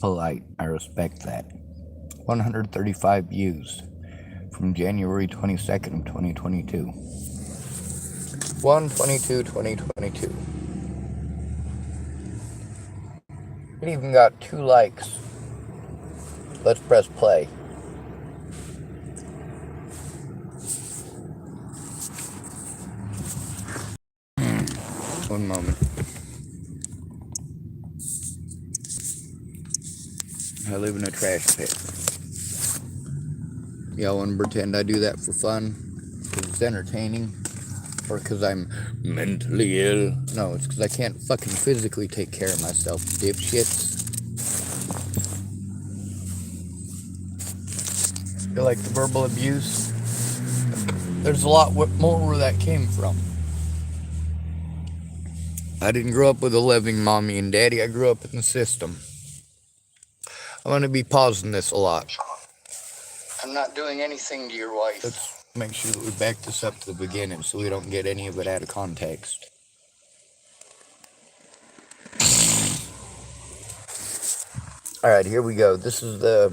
polite. I respect that. 135 views from January 22nd of 2022. 1/22/2022. It even got 2 likes. Let's press play. One moment. I live in a trash pit. Y'all want to pretend I do that for fun? Because it's entertaining? Or because I'm mentally ill? No, it's because I can't fucking physically take care of myself, dipshits. You like the verbal abuse? There's a lot more where that came from. I didn't grow up with a loving mommy and daddy. I grew up in the system. I'm going to be pausing this a lot. I'm not doing anything to your wife. Let's make sure that we back this up to the beginning so we don't get any of it out of context. Alright, here we go. This is the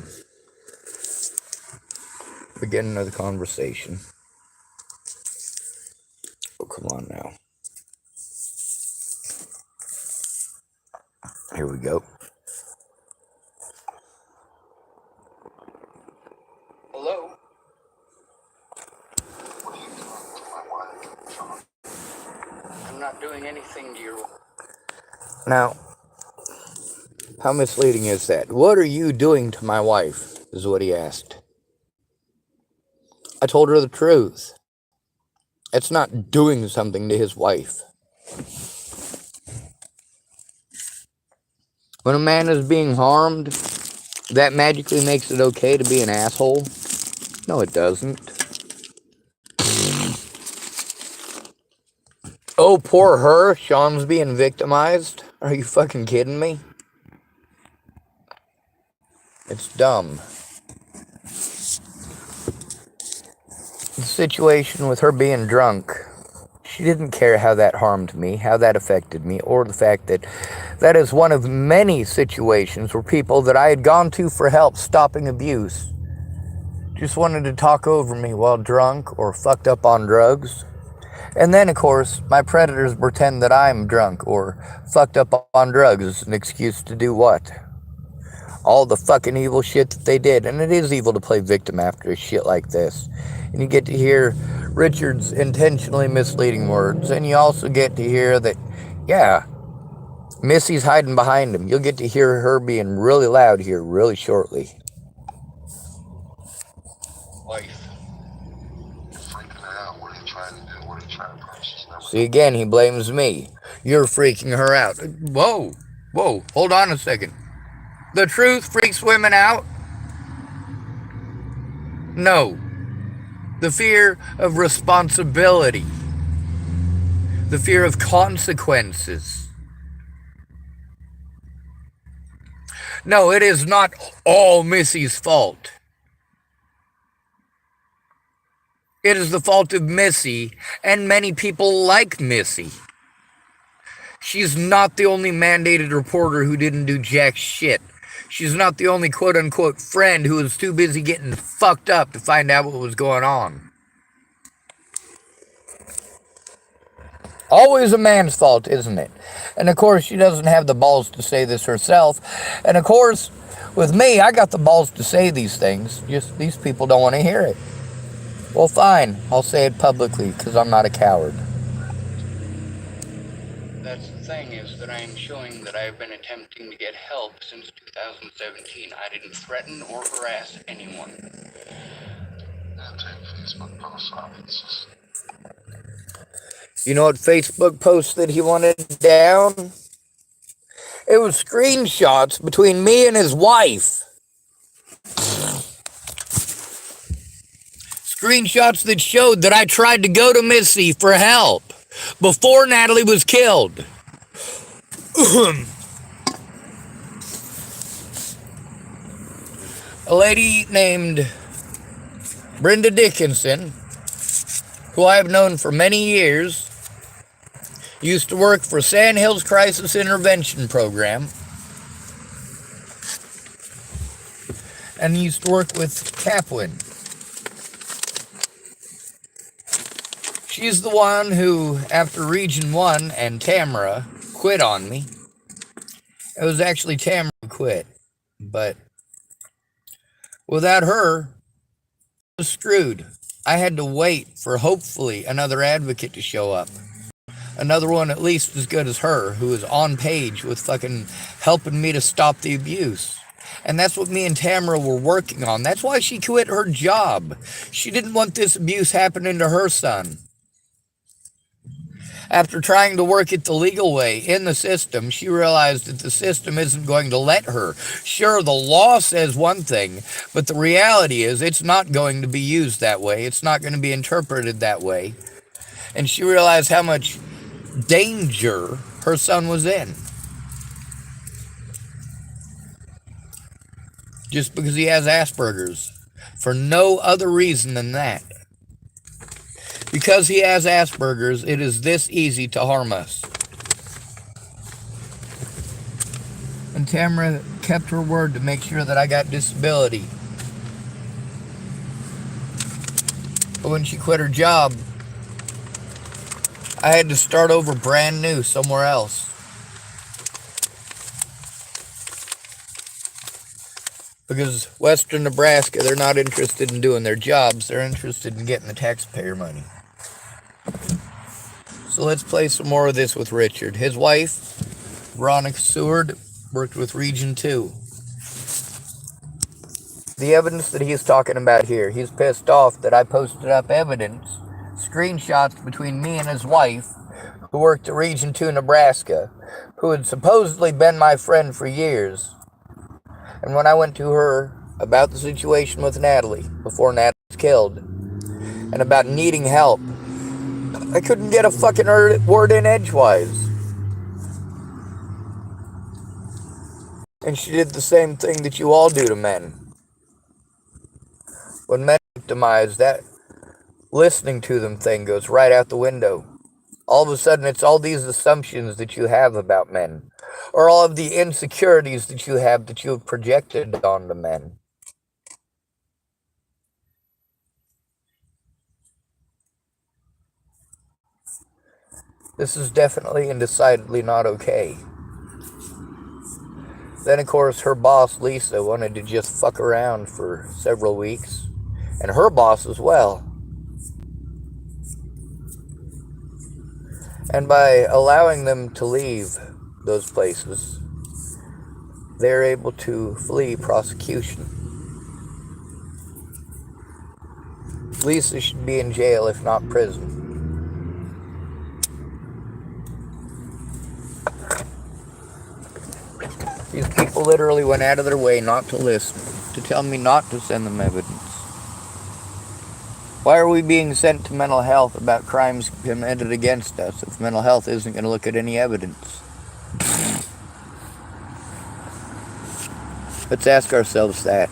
beginning of the conversation. Oh, come on now. Here we go. Hello? What are you doing to my wife? I'm not doing anything to your wife. Now, how misleading is that? What are you doing to my wife? Is what he asked. I told her the truth. It's not doing something to his wife. When a man is being harmed, that magically makes it okay to be an asshole? No, it doesn't. Oh, poor her. Sean's being victimized? Are you fucking kidding me? It's dumb. The situation with her being drunk, she didn't care how that harmed me, how that affected me, or the fact that that is one of many situations where people that I had gone to for help stopping abuse just wanted to talk over me while drunk or fucked up on drugs. And then, of course, my predators pretend that I'm drunk or fucked up on drugs as an excuse to do what? All the fucking evil shit that they did. And it is evil to play victim after a shit like this. And you get to hear Richard's intentionally misleading words. And you also get to hear that, yeah, Missy's hiding behind him. You'll get to hear her being really loud here really shortly. Wife. You're freaking out. What are you trying to do? What are you trying to process? See, again, he blames me. You're freaking her out. Whoa, hold on a second. The truth freaks women out? No. The fear of responsibility. The fear of consequences. No, it is not all Missy's fault. It is the fault of Missy and many people like Missy. She's not the only mandated reporter who didn't do jack shit. She's not the only quote-unquote friend who was too busy getting fucked up to find out what was going on. Always a man's fault, isn't it? And of course, she doesn't have the balls to say this herself. And of course, with me, I got the balls to say these things. Just these people don't want to hear it. Well, fine. I'll say it publicly because I'm not a coward. That's the thing, is that I am showing that I have been attempting to get help since 2017. I didn't threaten or harass anyone. Facebook posts off. You know what Facebook post that he wanted down? It was screenshots between me and his wife. Screenshots that showed that I tried to go to Missy for help before Natalie was killed. A lady named Brenda Dickinson, who I have known for many years, used to work for Sand Hills Crisis Intervention Program. and used to work with Capwin. She's the one who, after Region 1 and Tamara quit on me, it was actually Tamara who quit, but without her, I was screwed. I had to wait for hopefully another advocate to show up. Another one at least as good as her, who was on page with fucking helping me to stop the abuse. And that's what me and Tamara were working on. That's why she quit her job. She didn't want this abuse happening to her son. After trying to work it the legal way in the system, she realized that the system isn't going to let her. Sure, the law says one thing, but the reality is it's not going to be used that way. It's not going to be interpreted that way. And she realized how much danger her son was in. Just because he has Asperger's. For no other reason than that. Because he has Asperger's, it is this easy to harm us. And Tamara kept her word to make sure that I got disability. But when she quit her job, I had to start over brand new somewhere else. Because Western Nebraska, they're not interested in doing their jobs. They're interested in getting the taxpayer money. So let's play some more of this with Richard. His wife, Veronica Seward, worked with Region 2. The evidence that he's talking about here, he's pissed off that I posted up evidence, screenshots between me and his wife, who worked at Region 2, Nebraska, who had supposedly been my friend for years. And when I went to her about the situation with Natalie, before Natalie was killed, and about needing help, I couldn't get a fucking word in edgewise. And she did the same thing that you all do to men. When men victimize, that listening to them thing goes right out the window. All of a sudden, it's all these assumptions that you have about men, or all of the insecurities that you have projected onto men. This is definitely and decidedly not okay. Then, of course, her boss, Lisa, wanted to just fuck around for several weeks, and her boss as well. And by allowing them to leave those places, they're able to flee prosecution. Lisa should be in jail, if not prison. These people literally went out of their way not to listen, to tell me not to send them evidence. Why are we being sent to mental health about crimes committed against us if mental health isn't going to look at any evidence? Let's ask ourselves that.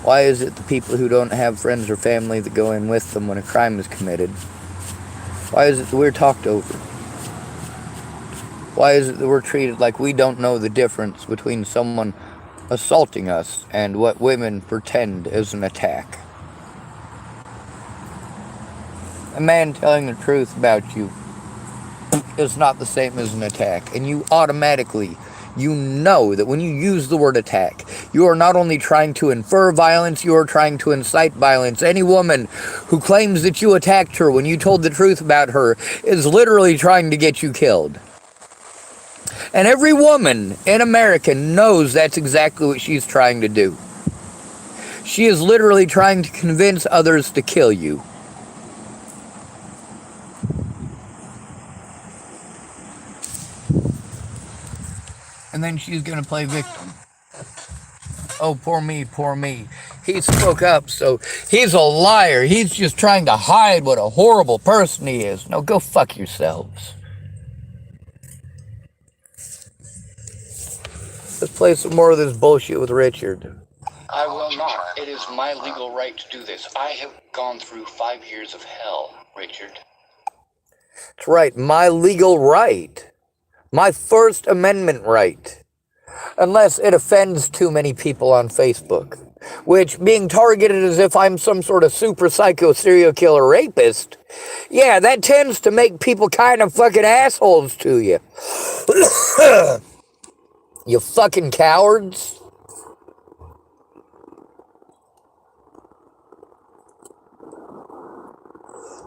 Why is it the people who don't have friends or family that go in with them when a crime is committed? Why is it that we're talked over? Why is it that we're treated like we don't know the difference between someone assaulting us and what women pretend is an attack? A man telling the truth about you is not the same as an attack. And you automatically, you know that when you use the word attack, you are not only trying to infer violence, you are trying to incite violence. Any woman who claims that you attacked her when you told the truth about her is literally trying to get you killed. And every woman in America knows that's exactly what she's trying to do. She is literally trying to convince others to kill you. And then she's going to play victim. Oh, poor me, poor me. He spoke up, so he's a liar. He's just trying to hide what a horrible person he is. No, go fuck yourselves. Let's play some more of this bullshit with Richard. I will not. It is my legal right to do this. I have gone through 5 years of hell, Richard. That's right, my legal right. My First Amendment right. unless it offends too many people on Facebook. Which, being targeted as if I'm some sort of super psycho serial killer rapist, yeah, that tends to make people kind of fucking assholes to you. You fucking cowards.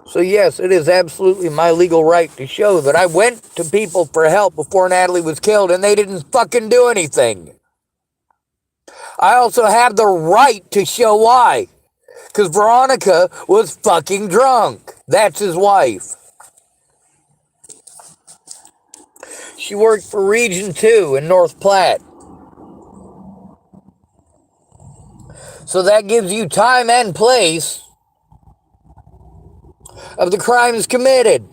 So yes, it is absolutely my legal right to show that I went to people for help before Natalie was killed and they didn't fucking do anything. I also have the right to show why. Because Veronica was fucking drunk. That's his wife. She worked for Region 2 in North Platte. So that gives you time and place of the crimes committed.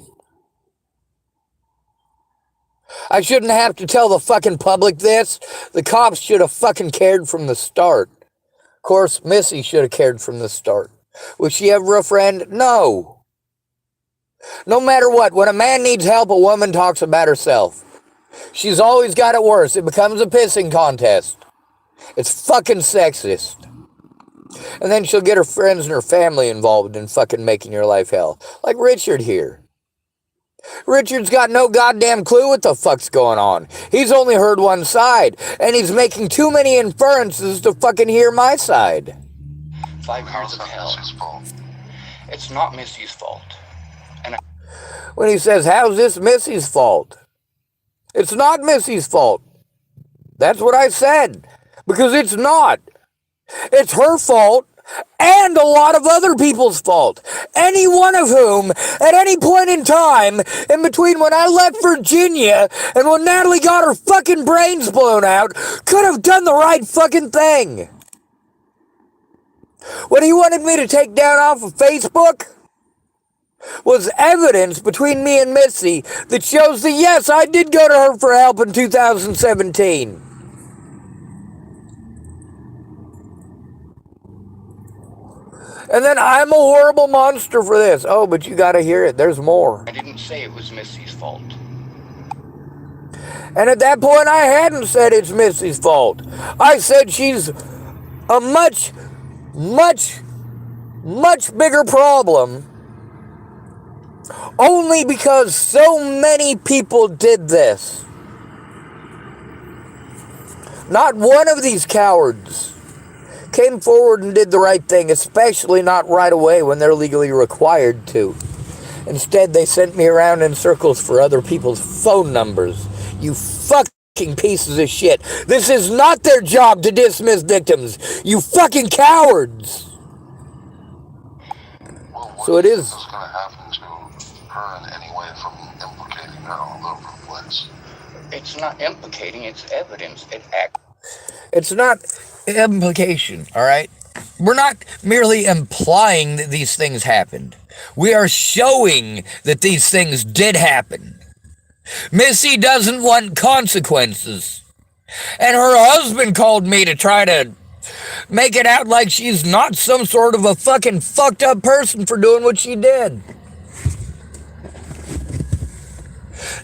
I shouldn't have to tell the fucking public this. The cops should have fucking cared from the start. Of course, Missy should have cared from the start. Was she ever a friend? No. No matter what, when a man needs help, a woman talks about herself. She's always got it worse. It becomes a pissing contest. It's fucking sexist. And then she'll get her friends and her family involved in fucking making your life hell. Like Richard here. Richard's got no goddamn clue what the fuck's going on. He's only heard one side, and he's making too many inferences to fucking hear my side. 5 years of hell. It's not Missy's fault. When he says, how's this Missy's fault? It's not Missy's fault. That's what I said. Because it's not. It's her fault and a lot of other people's fault. Any one of whom, at any point in time, in between when I left Virginia and when Natalie got her fucking brains blown out, could have done the right fucking thing. What he wanted me to take down off of Facebook was evidence between me and Missy that shows that yes, I did go to her for help in 2017. And then I'm a horrible monster for this. Oh, but you gotta hear it. There's more. I didn't say it was Missy's fault. And at that point, I hadn't said it's Missy's fault. I said she's a much, much, much bigger problem. Only because so many people did this. Not one of these cowards came forward and did the right thing, especially not right away when they're legally required to. Instead, they sent me around in circles for other people's phone numbers. You fucking pieces of shit. This is not their job to dismiss victims. You fucking cowards. Well, so it is. What's going to happen to her in any way from implicating her all over the place? It's not implicating, it's evidence. It's not implication, all right? We're not merely implying that these things happened. We are showing that these things did happen. Missy doesn't want consequences. And her husband called me to try to make it out like she's not some sort of a fucking fucked up person for doing what she did.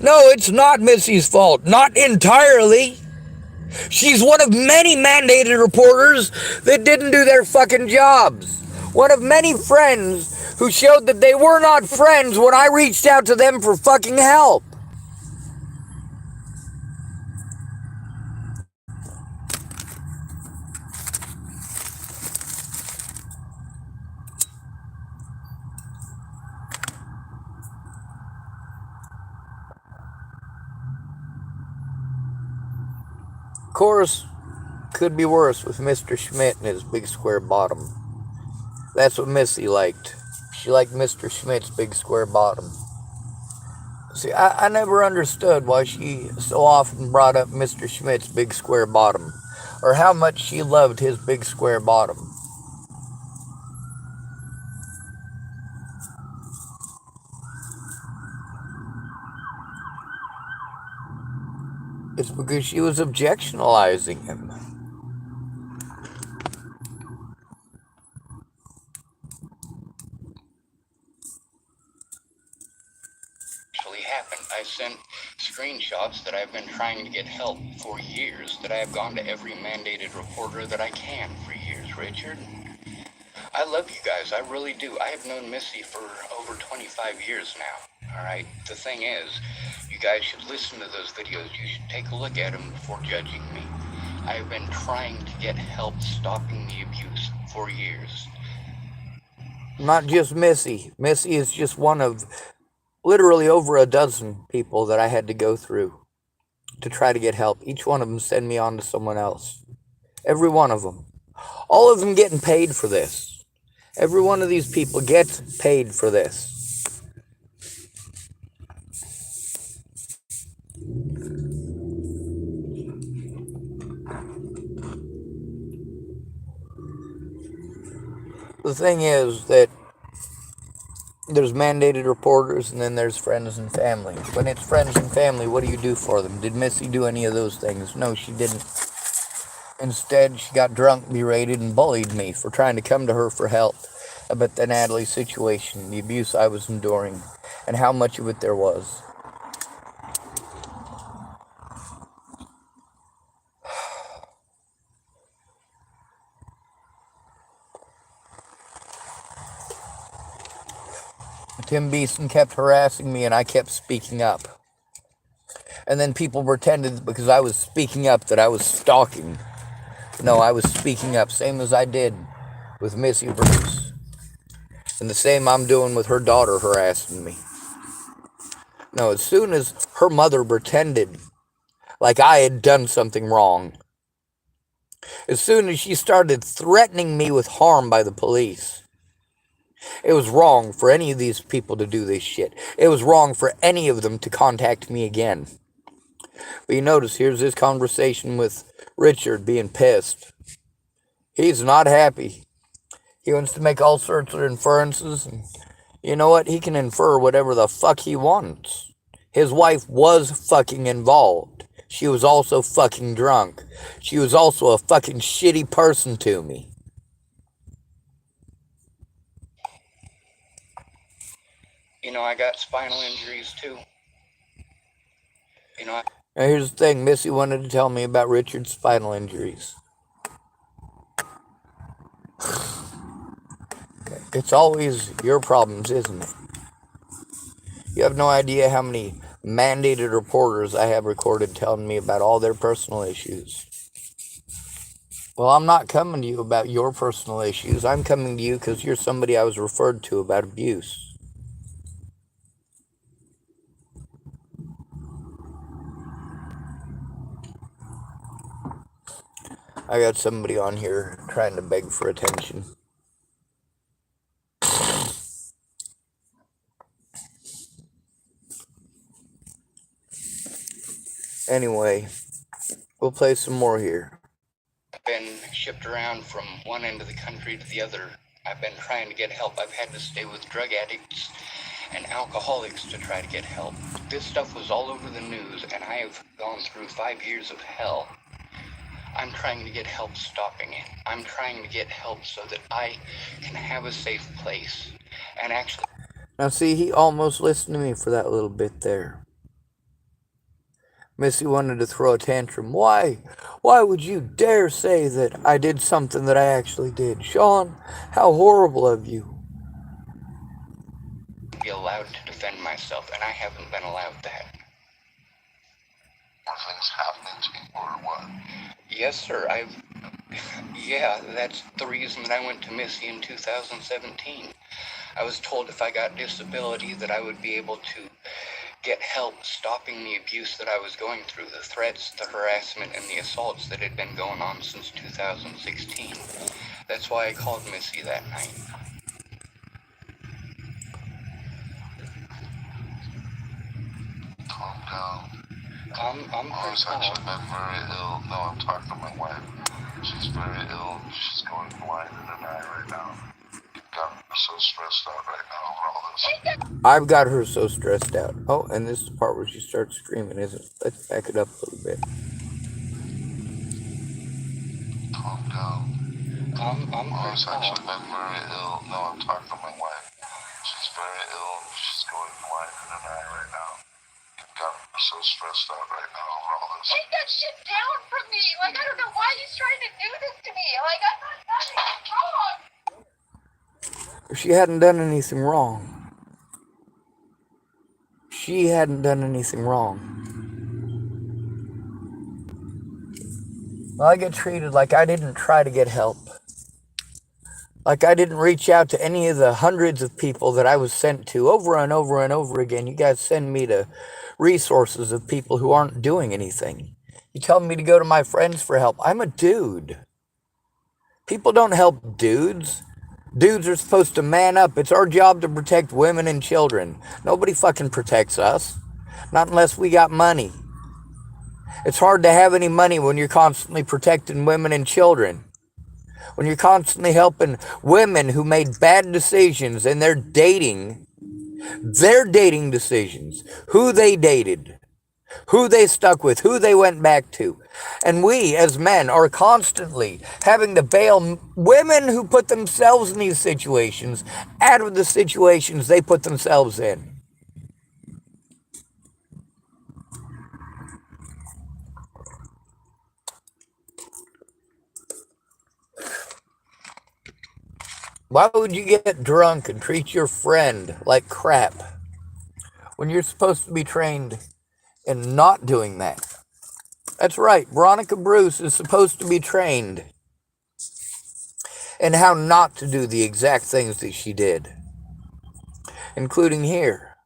No, it's not Missy's fault. Not entirely. She's one of many mandated reporters that didn't do their fucking jobs. One of many friends who showed that they were not friends when I reached out to them for fucking help. Of course, could be worse with Mr. Schmidt and his big square bottom. That's what Missy liked. She liked Mr. Schmidt's big square bottom. See, I never understood why she so often brought up Mr. Schmidt's big square bottom, or how much she loved his big square bottom. It's because she was objectionalizing him. Actually happened. I sent screenshots that I've been trying to get help for years, that I have gone to every mandated reporter that I can for years, Richard. I love you guys, I really do. I have known Missy for over 25 years now, alright? The thing is, you guys should listen to those videos. You should take a look at them before judging me. I have been trying to get help stopping the abuse for years. Not just Missy. Missy is just one of literally over a dozen people that I had to go through to try to get help. Each one of them send me on to someone else. Every one of them. All of them getting paid for this. Every one of these people gets paid for this. The thing is that there's mandated reporters and then there's friends and family. When it's friends and family, what do you do for them? Did Missy do any of those things? No, she didn't. Instead, she got drunk, berated, and bullied me for trying to come to her for help about the Natalie situation, the abuse I was enduring, and how much of it there was. Tim Beeson kept harassing me and I kept speaking up. And then people pretended because I was speaking up that I was stalking. No, I was speaking up, same as I did with Missy Bruce. And the same I'm doing with her daughter harassing me. No, as soon as her mother pretended like I had done something wrong, as soon as she started threatening me with harm by the police, it was wrong for any of these people to do this shit. It was wrong for any of them to contact me again. But you notice, here's this conversation with Richard being pissed. He's not happy. He wants to make all sorts of inferences. And you know what? He can infer whatever the fuck he wants. His wife was fucking involved. She was also fucking drunk. She was also a fucking shitty person to me. You know, I got spinal injuries too. You know, Now here's the thing, Missy wanted to tell me about Richard's spinal injuries. It's always your problems, isn't it? You have no idea how many mandated reporters I have recorded telling me about all their personal issues. Well, I'm not coming to you about your personal issues. I'm coming to you because you're somebody I was referred to about abuse. I got somebody on here trying to beg for attention. Anyway, we'll play some more here. I've been shipped around from one end of the country to the other. I've been trying to get help. I've had to stay with drug addicts and alcoholics to try to get help. This stuff was all over the news, and I have gone through 5 years of hell. I'm trying to get help stopping it. I'm trying to get help so that I can have a safe place. And actually... Now see, he almost listened to me for that little bit there. Missy wanted to throw a tantrum. Why? Why would you dare say that I did something that I actually did? Sean, how horrible of you. Be allowed to defend myself, and I haven't been allowed that. Are things happening to you or what? Yes, sir. Yeah, that's the reason that I went to Missy in 2017. I was told if I got disability that I would be able to get help stopping the abuse that I was going through, the threats, the harassment, and the assaults that had been going on since 2016. That's why I called Missy that night. Calm down. I'm Mom's pretty actually calm. been very ill. No, I'm talking to my wife. She's very ill. She's going blind in an eye right now. Got her so stressed out right now over all this. I've got her so stressed out. Oh, and this is the part where she starts screaming, isn't it? Let's back it up a little bit. Calm down. I'm Mom's pretty actually calm. been very ill. No, I'm talking to my wife. She's very ill. She's going blind in an eye right now. Got her so stressed out right now over all this. Take that shit down from me. Like, I don't know why he's trying to do this to me. Like, I thought nothing was wrong. She hadn't done anything wrong. She hadn't done anything wrong. Well, I get treated like I didn't try to get help. Like I didn't reach out to any of the hundreds of people that I was sent to over and over and over again. You guys send me to resources of people who aren't doing anything. You tell me to go to my friends for help. I'm a dude. People don't help dudes. Dudes are supposed to man up. It's our job to protect women and children. Nobody fucking protects us. Not unless we got money. It's hard to have any money when you're constantly protecting women and children. When you're constantly helping women who made bad decisions in their dating decisions, who they dated, who they stuck with, who they went back to. And we as men are constantly having to bail women who put themselves in these situations out of the situations they put themselves in. Why would you get drunk and treat your friend like crap when you're supposed to be trained in not doing that? That's right, Veronica Bruce is supposed to be trained in how not to do the exact things that she did, including here.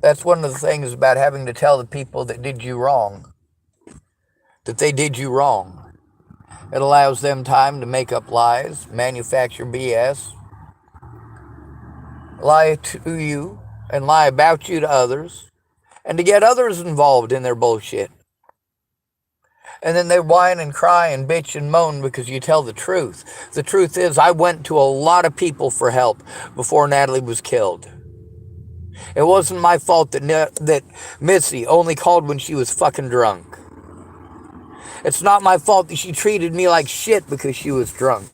That's one of the things about having to tell the people that did you wrong, that they did you wrong. It allows them time to make up lies, manufacture BS, lie to you, and lie about you to others, and to get others involved in their bullshit. And then they whine and cry and bitch and moan because you tell the truth. The truth is, I went to a lot of people for help before Natalie was killed. It wasn't my fault that Missy only called when she was fucking drunk. It's not my fault that she treated me like shit because she was drunk.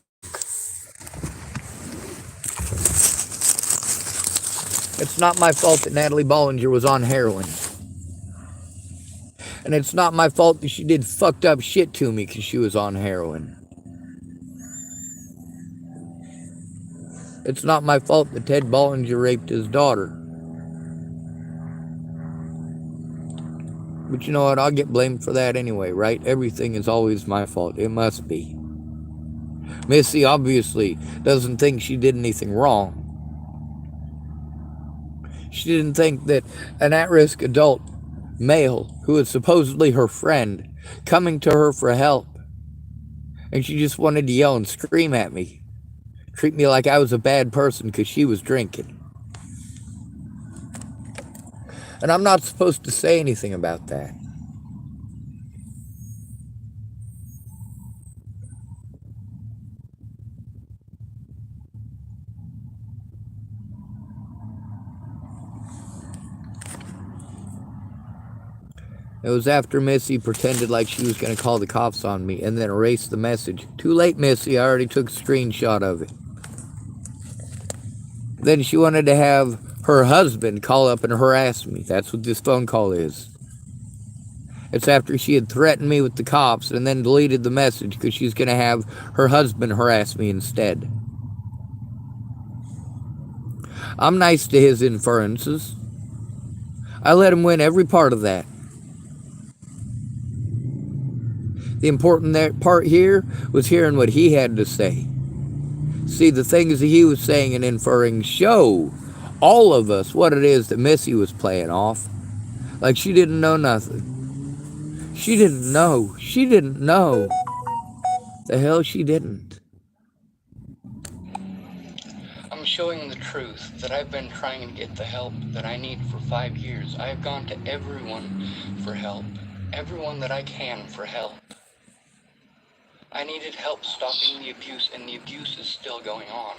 It's not my fault that Natalie Bollinger was on heroin. And it's not my fault that she did fucked up shit to me because she was on heroin. It's not my fault that Ted Bollinger raped his daughter. But you know what? I'll get blamed for that anyway, right? Everything is always my fault. It must be. Missy obviously doesn't think she did anything wrong. She didn't think that an at-risk adult male who is supposedly her friend coming to her for help, and she just wanted to yell and scream at me, treat me like I was a bad person because she was drinking. And I'm not supposed to say anything about that. It was after Missy pretended like she was going to call the cops on me and then erased the message. Too late, Missy. I already took a screenshot of it. Then she wanted to have her husband call up and harass me. That's what this phone call is. It's after she had threatened me with the cops and then deleted the message because she's going to have her husband harass me instead. I'm nice to his inferences. I let him win every part of that. The important part here was hearing what he had to say. See, the things that he was saying and inferring show all of us what it is that Missy was playing off. Like she didn't know nothing. She didn't know. She didn't know. The hell she didn't. I'm showing the truth that I've been trying to get the help that I need for 5 years. I have gone to everyone for help. Everyone that I can for help. I needed help stopping the abuse, and the abuse is still going on.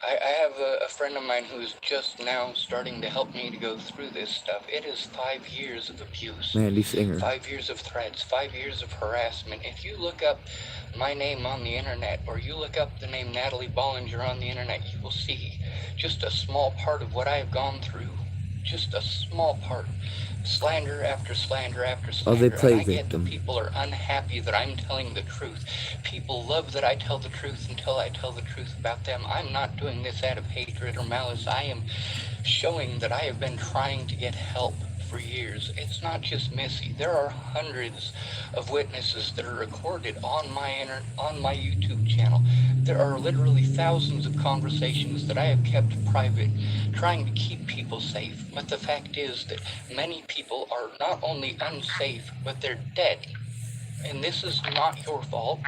I have a friend of mine who's just now starting to help me to go through this stuff. It is 5 years of abuse. Mandy Singer. 5 years of threats, 5 years of harassment. If you look up my name on the internet, or you look up the name Natalie Bollinger on the internet, you will see just a small part of what I have gone through. just a small part. Slander after slander after Oh, they slander. play And I get that victim. people are unhappy that I'm telling the truth. People love that I tell the truth until I tell the truth about them. I'm not doing this out of hatred or malice. I am showing that I have been trying to get help for years. It's not just Missy. There are hundreds of witnesses that are recorded on my YouTube channel. There are literally thousands of conversations that I have kept private, trying to keep people safe. But the fact is that many people are not only unsafe, but they're dead. And this is not your fault.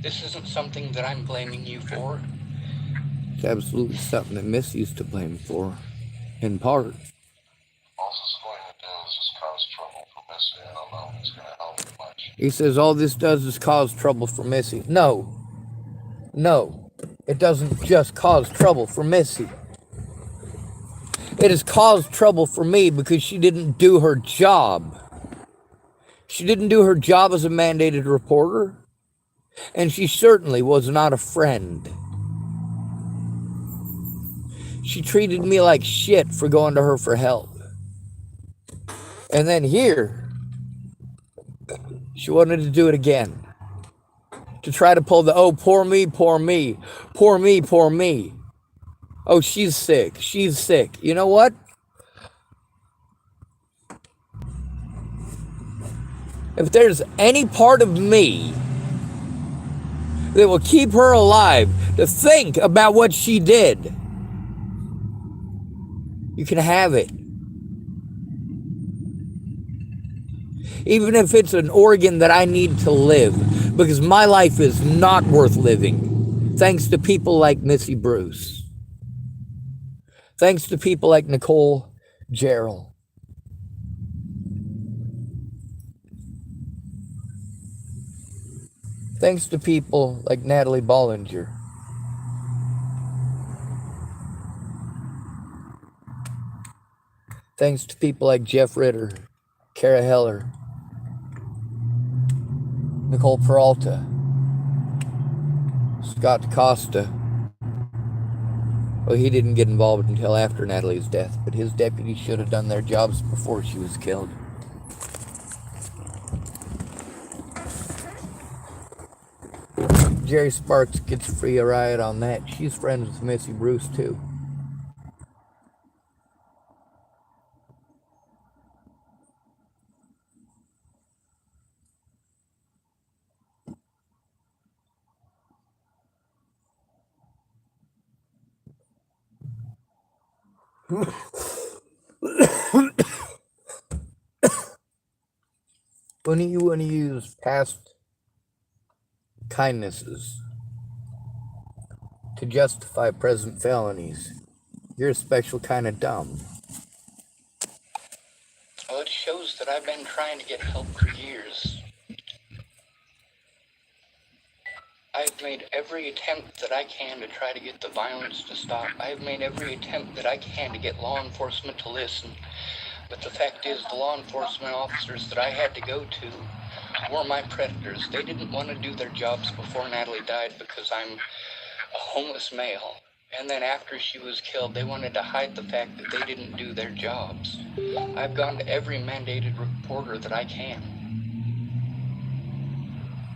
This isn't something that I'm blaming you for. It's absolutely something that Missy's to blame for, in part. All it's going to do is just cause trouble for Missy. I don't know if it's going to help much. He says all this does is cause trouble for Missy. No. No. It doesn't just cause trouble for Missy. It has caused trouble for me because she didn't do her job. She didn't do her job as a mandated reporter. And she certainly was not a friend. She treated me like shit for going to her for help. And then here, she wanted to do it again. To try to pull the, oh, poor me, poor me. Poor me, poor me. Oh, she's sick. She's sick. You know what? If there's any part of me that will keep her alive to think about what she did, you can have it. Even if it's an organ that I need to live, because my life is not worth living, thanks to people like Missy Bruce. Thanks to people like Nicole Jarrell. Thanks to people like Natalie Bollinger. Thanks to people like Jeff Ritter, Kara Heller, Nicole Peralta, Scott Costa. Well, he didn't get involved until after Natalie's death, but his deputies should have done their jobs before she was killed. Jerry Sparks gets free a riot on that. She's friends with Missy Bruce, too. When you want to use past kindnesses to justify present felonies, you're a special kind of dumb. Well, it shows that I've been trying to get help for years. I've made every attempt that I can to try to get the violence to stop. I've made every attempt that I can to get law enforcement to listen. But the fact is, the law enforcement officers that I had to go to were my predators. They didn't want to do their jobs before Natalie died because I'm a homeless male. And then after she was killed, they wanted to hide the fact that they didn't do their jobs. I've gone to every mandated reporter that I can.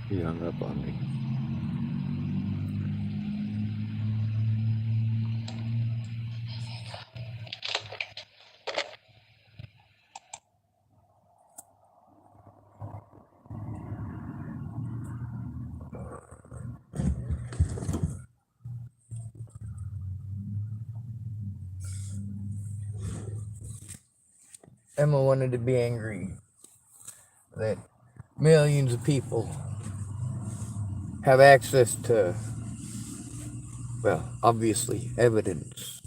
He hung up on me. Emma wanted to be angry that millions of people have access to, well, obviously, evidence.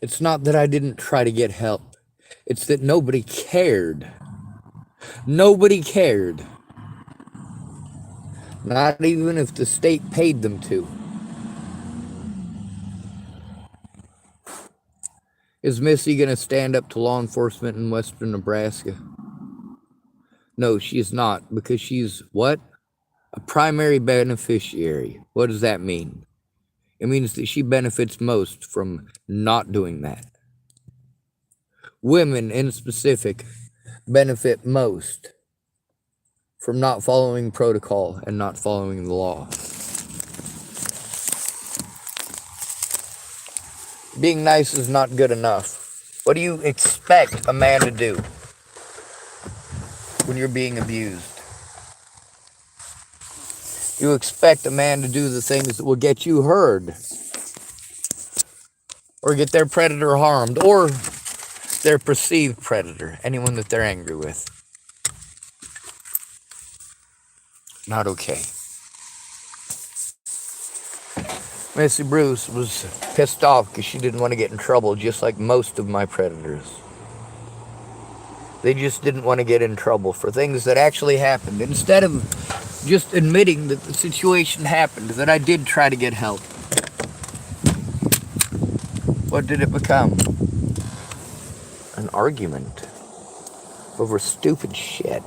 It's not that I didn't try to get help. It's that nobody cared. Nobody cared. Not even if the state paid them to. Is Missy going to stand up to law enforcement in western Nebraska? No, she's not, because she's what? A primary beneficiary. What does that mean? It means that she benefits most from not doing that. Women in specific benefit most from not following protocol and not following the law. Being nice is not good enough. What do you expect a man to do when you're being abused? You expect a man to do the things that will get you heard, or get their predator harmed, or their perceived predator, anyone that they're angry with. Not okay. Missy Bruce was pissed off because she didn't want to get in trouble, just like most of my predators. They just didn't want to get in trouble for things that actually happened. Instead of just admitting that the situation happened, that I did try to get help, what did it become? An argument over stupid shit.